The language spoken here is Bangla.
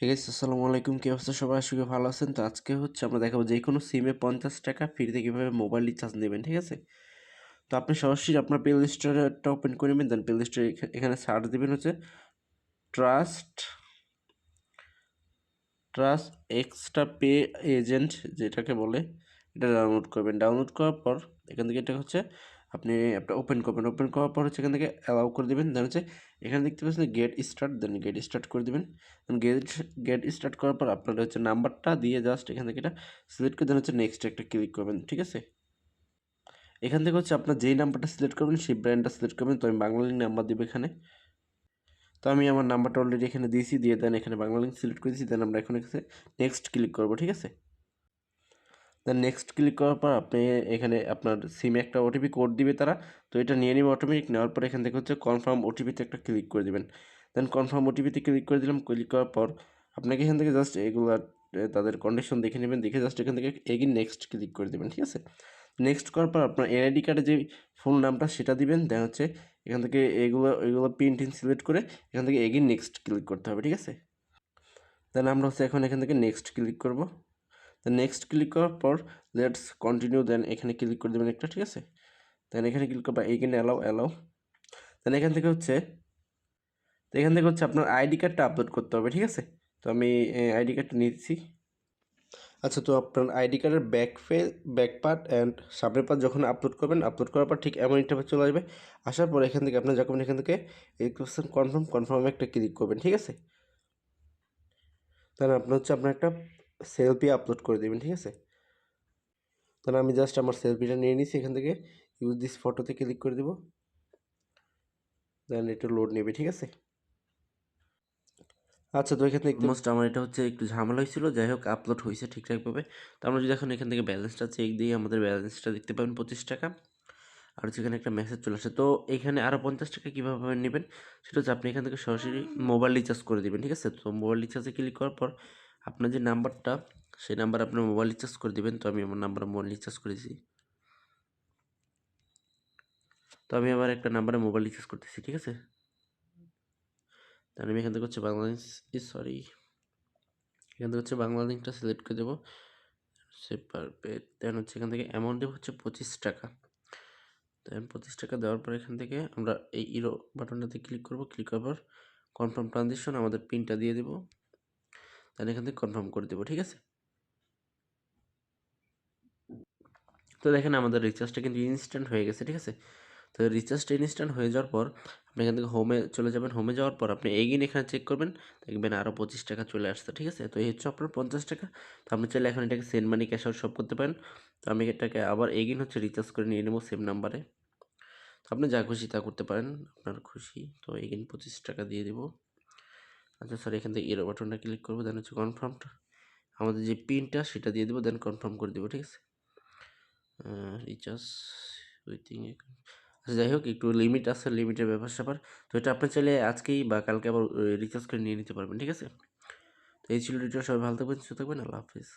হে গাইস, আসসালামু আলাইকুম। কি অবস্থা সবাই? আশা করি ভালো আছেন। তো আজকে আমরা দেখাবো যে কোনো সিমে 50 টাকা ফ্রিতে কীভাবে মোবাইল রিচার্জ নেবেন, ঠিক আছে? তো আপনি সরাসরি আপনার প্লে স্টোরটা ওপেন করে নেবেন, দেন প্লে স্টোরে এখানে সার্চ দেবেন trust trust extra pay agent যেটাকে বলে, এটা ডাউনলোড করবেন। ডাউনলোড করার পর এখান থেকে এটা আপনি একটা ওপেন করবেন। ওপেন করার পর এখান থেকে অ্যালাউ করে দেবেন। দেন এখানে দেখতে পাচ্ছেন গেট স্টার্ট, দেন গেট স্টার্ট করে দেবেন। দেন গেট স্টার্ট করার পর আপনার নাম্বারটা দিয়ে জাস্ট এখান থেকে এটা সিলেক্ট করে দেন নেক্সট একটা ক্লিক করবেন, ঠিক আছে? এখান থেকে আপনার যেই নাম্বারটা সিলেক্ট করবেন সেই ব্র্যান্ডটা সিলেক্ট করবেন। তো আমি বাংলালিংক নাম্বার দিব এখানে। তো আমি আমার নাম্বারটা অলরেডি এখানে দিয়েছি, দিয়ে দেন এখানে বাংলালিংক সিলেক্ট করে দিয়েছি। দেন আমরা এখন নেক্সট ক্লিক করবো, ঠিক আছে? দেন নেক্সট ক্লিক করার পর আপনি এখানে আপনার সিমে একটা ওটিপি কোড দিবে তারা, তো এটা নিয়ে নিবে অটোমেটিক। নেওয়ার পর এখান থেকে কনফার্ম ওটিপিতে একটা ক্লিক করে দেবেন। দেন কনফার্ম ওটিপিতে ক্লিক করে দিলাম। ক্লিক করার পর আপনাকে এখান থেকে জাস্ট এগুলো তাদের কন্ডিশন দেখে নেবেন, দেখে জাস্ট এখান থেকে এগিন নেক্সট ক্লিক করে দেবেন, ঠিক আছে? নেক্সট করার পর আপনার এনআইডি কার্ডে যে ফোন নামটা সেটা দিবেন। দেন এখান থেকে এগুলো পিন টিন সিলেক্ট করে এখান থেকে এগিন নেক্সট ক্লিক করতে হবে, ঠিক আছে? দেন আমরা এখন এখান থেকে নেক্সট ক্লিক করব। দেন নেক্সট ক্লিক করার পর লেটস কন্টিনিউ, দেন এখানে ক্লিক করে দেবেন একটা, ঠিক আছে? দেন এখানে ক্লিক করবা এখানে অ্যালাউ। দেন এখান থেকে আপনার আইডি কার্ডটা আপলোড করতে হবে, ঠিক আছে? তো আমি আইডি কার্ডটা নিচ্ছি। আচ্ছা, তো আপনার আইডি কার্ডের ব্যাক পার্ট অ্যান্ড সামনের পার্ট যখন আপলোড করবেন, আপলোড করার পর ঠিক এমন ইন্টারফেস চলে আসবে। আসার পর এখান থেকে আপনি যখন এখান থেকে কনফার্মে একটা ক্লিক করবেন, ঠিক আছে? তাহলে আপনার একটা সেলফি আপলোড করে দেবেন, ঠিক আছে? তাহলে আমি জাস্ট আমার সেলফিটা নিয়ে নিচ্ছি। এখান থেকে ইউজ দিস ফটোতে ক্লিক করে দেবো। দেন এটা লোড নেবে, ঠিক আছে? আচ্ছা, তো এখানে অলমোস্ট আমার এটা একটু ঝামেলা হয়েছিল, যাই হোক আপলোড হয়েছে ঠিকঠাকভাবে। তো আমরা যদি এখন এখান থেকে ব্যালেন্সটা চেক দিই, আমাদের ব্যালেন্সটা দেখতে পাবেন 25 টাকা। আর এখানে একটা মেসেজ চলে আসে। তো এখানে আরও 50 টাকা কীভাবে নেবেন সেটা আপনি এখান থেকে সরাসরি মোবাইল রিচার্জ করে দেবেন, ঠিক আছে? তো মোবাইল রিচার্জে ক্লিক করার পর আপনার যে নাম্বারটা, সেই নাম্বার আপনার মোবাইল রিচার্জ করে দেবেন। তো আমি আমার নাম্বার মোবাইল রিচার্জ করেছি। তো আমি আবার একটা নাম্বারে মোবাইল রিচার্জ করতেছি, ঠিক আছে? তাহলে আমি এখান থেকে বাংলাদেশ এখান থেকে বাংলাদেশটা সিলেক্ট করে দেবো। দেন এখান থেকে অ্যামাউন্ট দেবো 25 টাকা। দেন 25 টাকা দেওয়ার পর এখান থেকে আমরা এই ইরো বাটনটাতে ক্লিক করব। ক্লিক করার পর কনফার্ম ট্রানজেকশন আমাদের পিনটা দিয়ে দেবো। দেন এখান থেকে কনফার্ম করে দেবো, ঠিক আছে? তো দেখেন আমাদের রিচার্জটা কিন্তু ইনস্ট্যান্ট হয়ে গেছে, ঠিক আছে? তো রিচার্জটা ইনস্ট্যান্ট হয়ে যাওয়ার পর আপনি এখান থেকে হোমে চলে যাবেন। হোমে যাওয়ার পর আপনি এগিন এখানে চেক করবেন, দেখবেন আরও 25 টাকা চলে আসছে, ঠিক আছে? তো এই আপনার 50 টাকা। তো আপনি চাইলে এখন এটাকে সেন্ড মানি ক্যাশ আউট সব করতে পারেন। তো আমি এটাকে আবার এগিন রিচার্জ করে নিয়ে নেবো সেম নাম্বারে। তো আপনি যা খুশি তা করতে পারেন, আপনার খুশি। তো এগিন 25 টাকা দিয়ে দেবো। আচ্ছা স্যার, এখান থেকে এরো বাটনটা ক্লিক করবো। দেন কনফার্মটা আমাদের যে পিনটা সেটা দিয়ে দেবো। দেন কনফার্ম করে দেবো, ঠিক আছে? রিচার্জ উইথিং। আচ্ছা, যাই হোক, একটু লিমিট আছে, লিমিটের ব্যাপার-স্যাপার। তো এটা আপনি চাইলে আজকেই বা কালকে আবার রিচার্জ করে নিয়ে নিতে পারবেন, ঠিক আছে? তো এই ছিল ভিডিওটা। সবাই ভালো থাকবেন, সুস্থ থাকবেন। আল্লাহ হাফিজ।